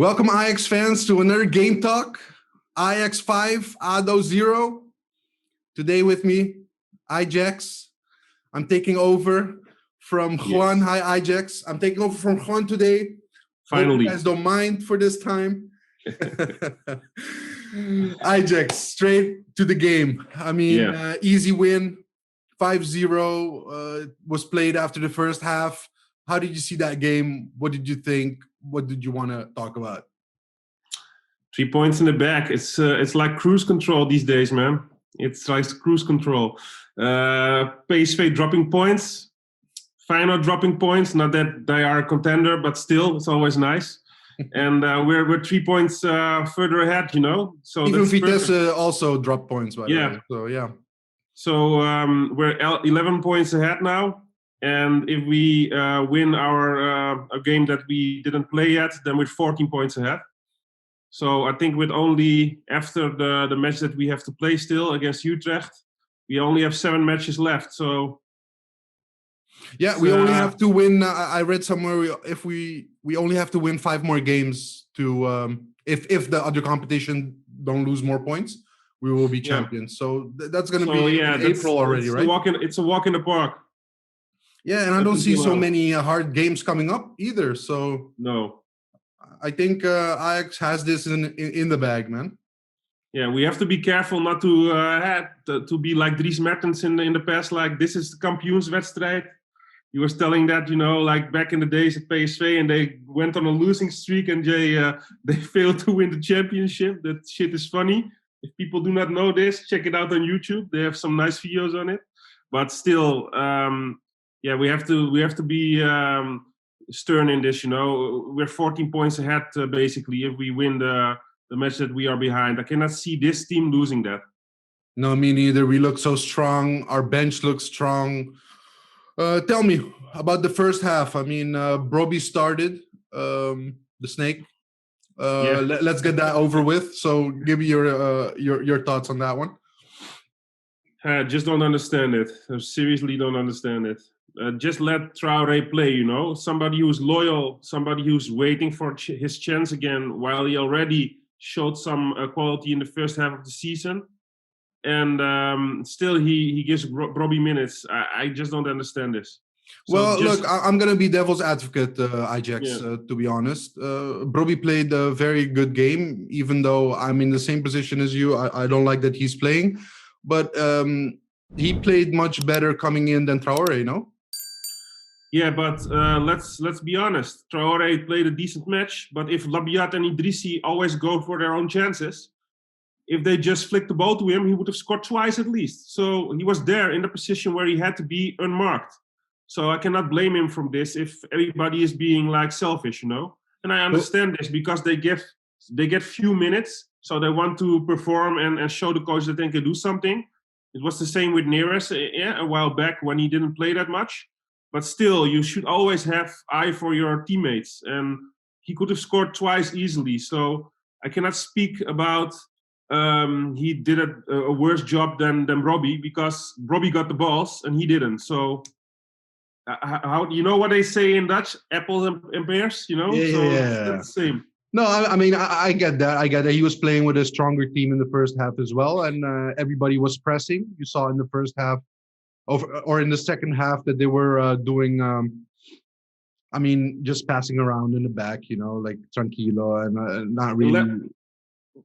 Welcome, Ajax fans, to another Game Talk. Ajax 5, ADO 0. Today with me, Eyejax. I'm taking over from Juan. Yes. Hi, Eyejax. I'm taking over from Juan today. Finally. Hope you guys don't mind for this time. Eyejax, straight to the game. I mean, easy win. 5-0 was played after the first half. How did you see that game? What did you think? What did you want to talk about? 3 points in the back. It's like cruise control these days, man. It's like cruise control. PSV dropping points. Feyenoord dropping points. Not that they are a contender, but still, it's always nice. And we're 3 points further ahead, you know. So even that's Vitesse also dropped points, by the way. So yeah. So we're 11 points ahead now. And if we win our a game that we didn't play yet, then we're 14 points ahead. So I think with only after the match that we have to play still against Utrecht, we only have 7 matches left. So yeah, we only have to win. I read somewhere we only have to win 5 more games to if the other competition don't lose more points, we will be champions. So that's going to be in April already, right? It's a walk in the park. Yeah, and I don't see so many hard games coming up either. So no, I think Ajax has this in the bag, man. Yeah, we have to be careful not to be like Dries Mertens in the past. Like, this is the kampioenswedstrijd. He was telling that, you know, like back in the days at PSV, and they went on a losing streak and they failed to win the championship. That shit is funny. If people do not know this, check it out on YouTube. They have some nice videos on it. But still, yeah, we have to be stern in this. You know, we're 14 points ahead basically if we win the match that we are behind. I cannot see this team losing that. No, me neither. We look so strong. Our bench looks strong. Tell me about the first half. I mean, Brobbey started the snake. Let's get that over with. So, give me your thoughts on that one. I just don't understand it. I seriously don't understand it. Just let Traoré play, you know. Somebody who's loyal, somebody who's waiting for his chance again, while he already showed some quality in the first half of the season. And still he gives Brobbey minutes. I just don't understand this. So well, look, I'm going to be devil's advocate, Ajax, to be honest. Brobbey played a very good game, even though I'm in the same position as you. I don't like that he's playing. But he played much better coming in than Traoré, you know? Yeah, but let's be honest. Traoré played a decent match, but if Labiat and Idrissi always go for their own chances, if they just flicked the ball to him, he would have scored twice at least. So he was there in the position where he had to be unmarked. So I cannot blame him from this if everybody is being like selfish, you know? And I understand this because they get few minutes, so they want to perform and show the coach that they can do something. It was the same with Neres a while back when he didn't play that much. But still, you should always have eye for your teammates. And he could have scored twice easily. So I cannot speak about he did a worse job than Brobbey, because Brobbey got the balls and he didn't. So how you know what they say in Dutch? Apples and pears, you know? Yeah, so it's the same. No, I mean, I get that. I get that he was playing with a stronger team in the first half as well. And everybody was pressing. You saw in the first half or in the second half that they were doing, I mean, just passing around in the back, you know, like tranquilo and not really.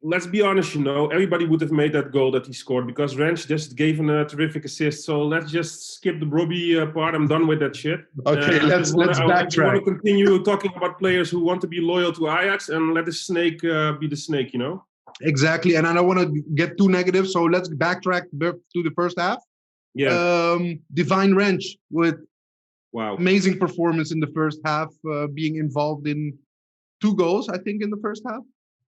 Let's be honest, you know, everybody would have made that goal that he scored because Rensch just gave him a terrific assist. So let's just skip the Brobbey part. I'm done with that shit. Okay, let's backtrack. I want to continue talking about players who want to be loyal to Ajax and let the snake be the snake, you know? Exactly, and I don't want to get too negative, so let's backtrack to the first half. Yeah. Divine Rensch with amazing performance in the first half, being involved in 2 goals, I think, in the first half.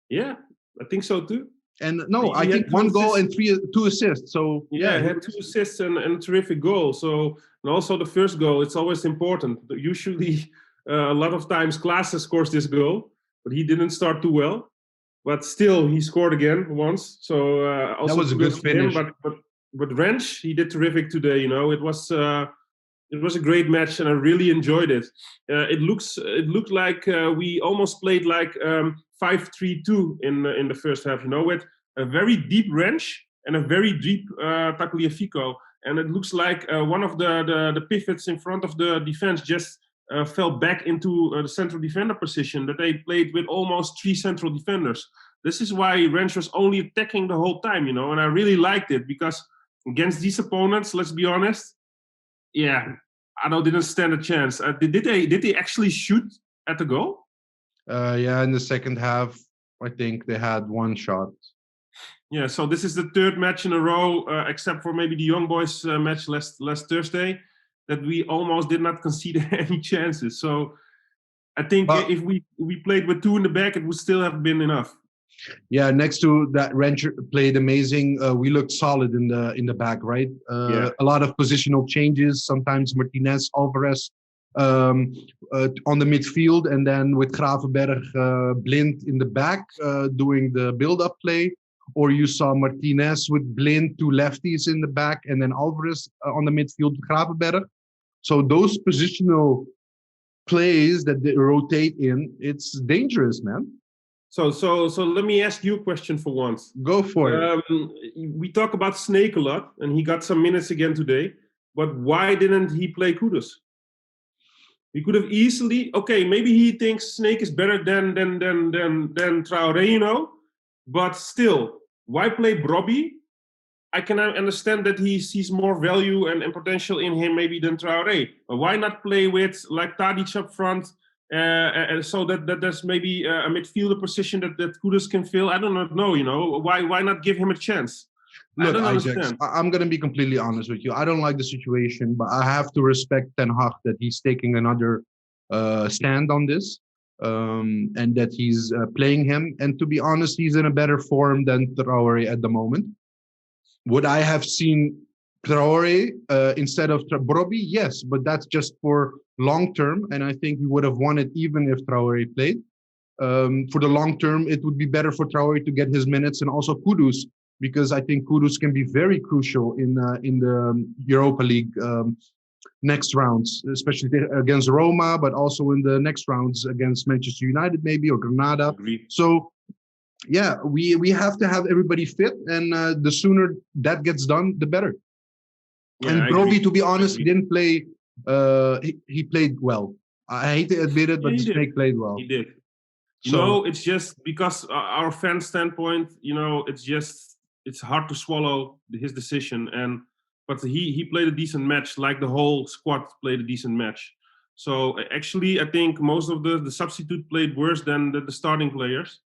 Yeah. I think so too. And no, I think 1 goal and 2 assists. So yeah, he had 2 assists and a terrific goal. So, and also the first goal, it's always important. Usually, a lot of times, Klaassen scores this goal, but he didn't start too well. But still, he scored again once. So also that was a good finish. But Rensch, he did terrific today. You know, it was It was a great match, and I really enjoyed it. It looked like we almost played like 5-3-2 in the first half. With a very deep Rensch and a very deep Tagliafico, and it looks like one of the pivots in front of the defense just fell back into the central defender position. That they played with almost 3 central defenders. This is why Rensch was only attacking the whole time, and I really liked it because against these opponents, let's be honest. Yeah, ADO didn't stand a chance. Did they actually shoot at the goal? Yeah, in the second half, I think they had one shot. Yeah, so this is the third match in a row, except for maybe the Young Boys match last Thursday, that we almost did not concede any chances. So I think if we played with 2 in the back, it would still have been enough. Yeah, next to that, Rensch played amazing. We looked solid in the back, right? A lot of positional changes. Sometimes Martinez, Alvarez on the midfield, and then with Gravenberg, Blind in the back doing the build-up play. Or you saw Martinez with Blind, 2 lefties in the back, and then Alvarez on the midfield with Gravenberg. So those positional plays that they rotate in, it's dangerous, man. So let me ask you a question for once. Go for it. We talk about Snake a lot, and he got some minutes again today. But why didn't he play Kudus? He could have easily. Okay, maybe he thinks Snake is better than Traoré, But still, why play Brobby? I can understand that he sees more value and potential in him maybe than Traoré. But why not play with like Tadic up front? So that there's maybe a midfielder position that Kudus can fill. I don't know, Why not give him a chance? Look, Eyejax, I'm going to be completely honest with you. I don't like the situation, but I have to respect Den Haag that he's taking another stand on this, and that he's playing him. And to be honest, he's in a better form than Traoré at the moment. Would I have seen Traoré instead of Brobby? Yes, but that's just for long term, and I think we would have won it even if Traoré played. For the long term, it would be better for Traoré to get his minutes, and also Kudus, because I think Kudus can be very crucial in the Europa League next rounds, especially against Roma, but also in the next rounds against Manchester United maybe, or Granada. Agreed. So yeah, we have to have everybody fit, and the sooner that gets done, the better. Yeah, and Brobby, to be honest, didn't play. He played well. I hate to admit it, but Snake played well. He did. It's just because our fan standpoint, it's hard to swallow his decision. But he played a decent match, like the whole squad played a decent match. So actually, I think most of the substitute played worse than the starting players.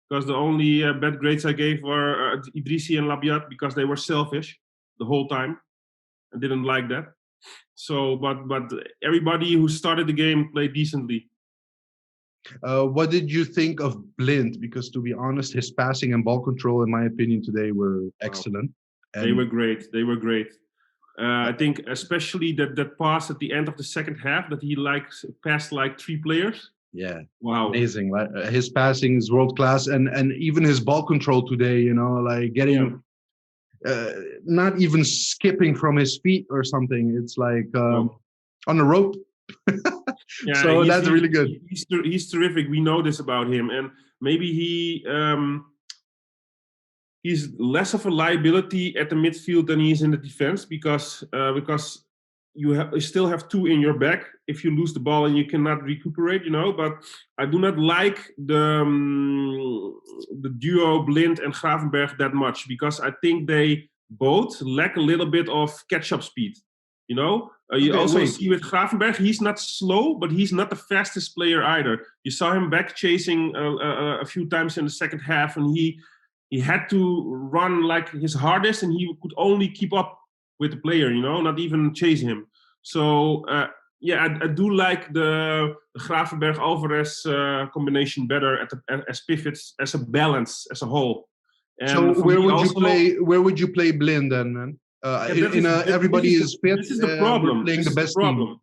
Because the only bad grades I gave were Idrissi and Labiat, because they were selfish the whole time. I didn't like that. So, but everybody who started the game played decently. What did you think of Blind? Because to be honest, his passing and ball control, in my opinion, today were excellent. Wow. They were great. I think especially that pass at the end of the second half that he passed like 3 players. Yeah, wow, amazing! His passing is world class, and even his ball control today. Like getting, not even skipping from his feet or something. It's like on a rope. So that's really good. He's terrific. We know this about him, and maybe he's less of a liability at the midfield than he is in the defense because you still have 2 in your back if you lose the ball and you cannot recuperate, But I do not like the duo Blind and Gravenberg that much because I think they both lack a little bit of catch-up speed, You also see with Gravenberg, he's not slow, but he's not the fastest player either. You saw him back chasing a few times in the second half, and he had to run like his hardest, and he could only keep up with the player, not even chase him. So, I do like the Gravenberg-Alvarez combination better as pivots, as a balance, as a whole. And so where would you play Blind then, man? Everybody is fit. This is the problem. Playing the best team.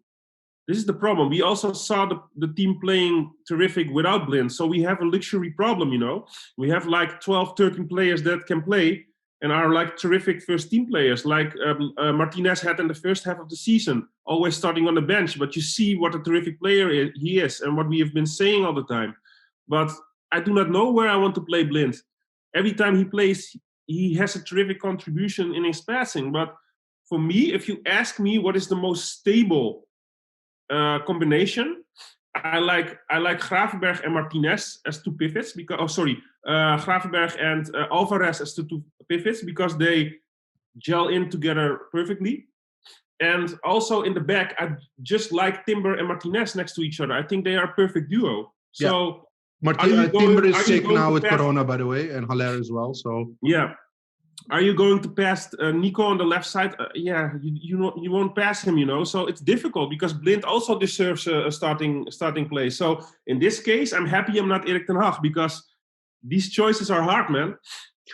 This is the problem. We also saw the team playing terrific without Blind. So we have a luxury problem, We have like 12, 13 players that can play. and are like terrific first team players, like Martinez had in the first half of the season, always starting on the bench. But you see what a terrific player he is, and what we have been saying all the time. But I do not know where I want to play Blind. Every time he plays, he has a terrific contribution in his passing. But for me, if you ask me what is the most stable combination, I like Gravenberch and Martinez as two pivots because Gravenberch and Alvarez as two pivots because they gel in together perfectly. And also in the back, I just like Timber and Martinez next to each other. I think they are a perfect duo. So Timber is sick now with Corona, by the way, and Haller as well. So yeah. Are you going to pass Nico on the left side? You won't pass him, So it's difficult because Blind also deserves a starting place. So in this case, I'm happy I'm not Erik ten Hag because these choices are hard, man.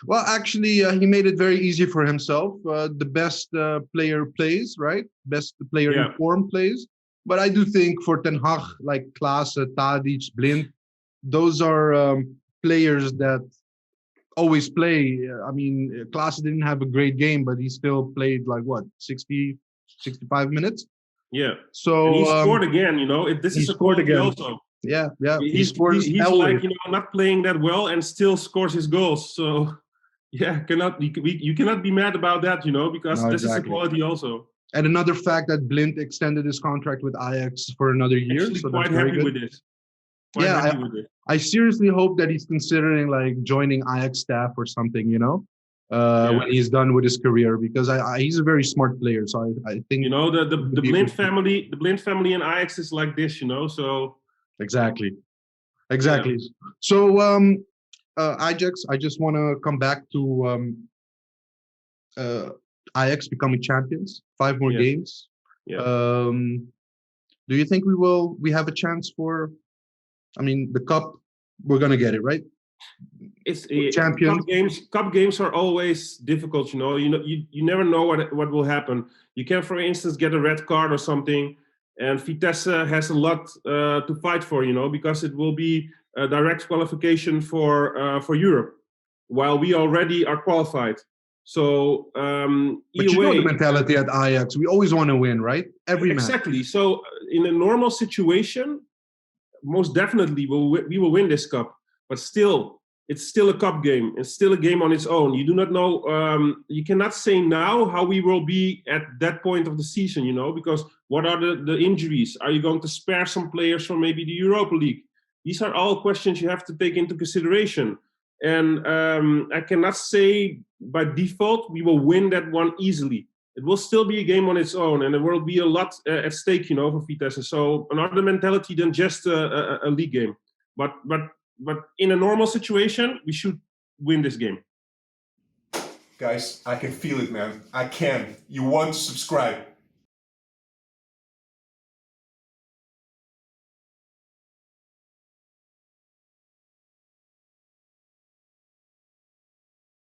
Well, actually, he made it very easy for himself. The best player plays, right? Best player in form plays. But I do think for Ten Hag, like Klaassen, Tadic, Blind, those are players that always play. I mean, Klaassen didn't have a great game, but he still played like 60, 65 minutes. Yeah. So and he scored again. This is a quality again. Also. Yeah. He's like not playing that well and still scores his goals. So yeah, you cannot be mad about that, because this is a quality also. And another fact that Blind extended his contract with Ajax for another year. Actually, so quite that's happy with this. I seriously hope that he's considering like joining Ajax staff or something, when he's done with his career, because he's a very smart player. So I think the Blind family in Ajax is like this, So exactly. Yeah. So Ajax, I just want to come back to Ajax becoming champions. 5 more games. Yeah. Do you think we have a chance for? I mean, the cup, we're gonna get it, right? It's champions. Cup games are always difficult, You never know what will happen. You can, for instance, get a red card or something, and Vitesse has a lot to fight for, because it will be a direct qualification for Europe, while we already are qualified. So but you know the mentality at Ajax, we always want to win, right? Every match. Exactly. So in a normal situation, most definitely we will win this cup, but still, it's still a cup game. It's still a game on its own. You do not know. You cannot say now how we will be at that point of the season, because what are the injuries? Are you going to spare some players from maybe the Europa League? These are all questions you have to take into consideration. And I cannot say by default we will win that one easily. It will still be a game on its own, and there will be a lot at stake, for Vitesse. So another mentality than just a league game. But in a normal situation, we should win this game. Guys, I can feel it, man. I can. You want to subscribe.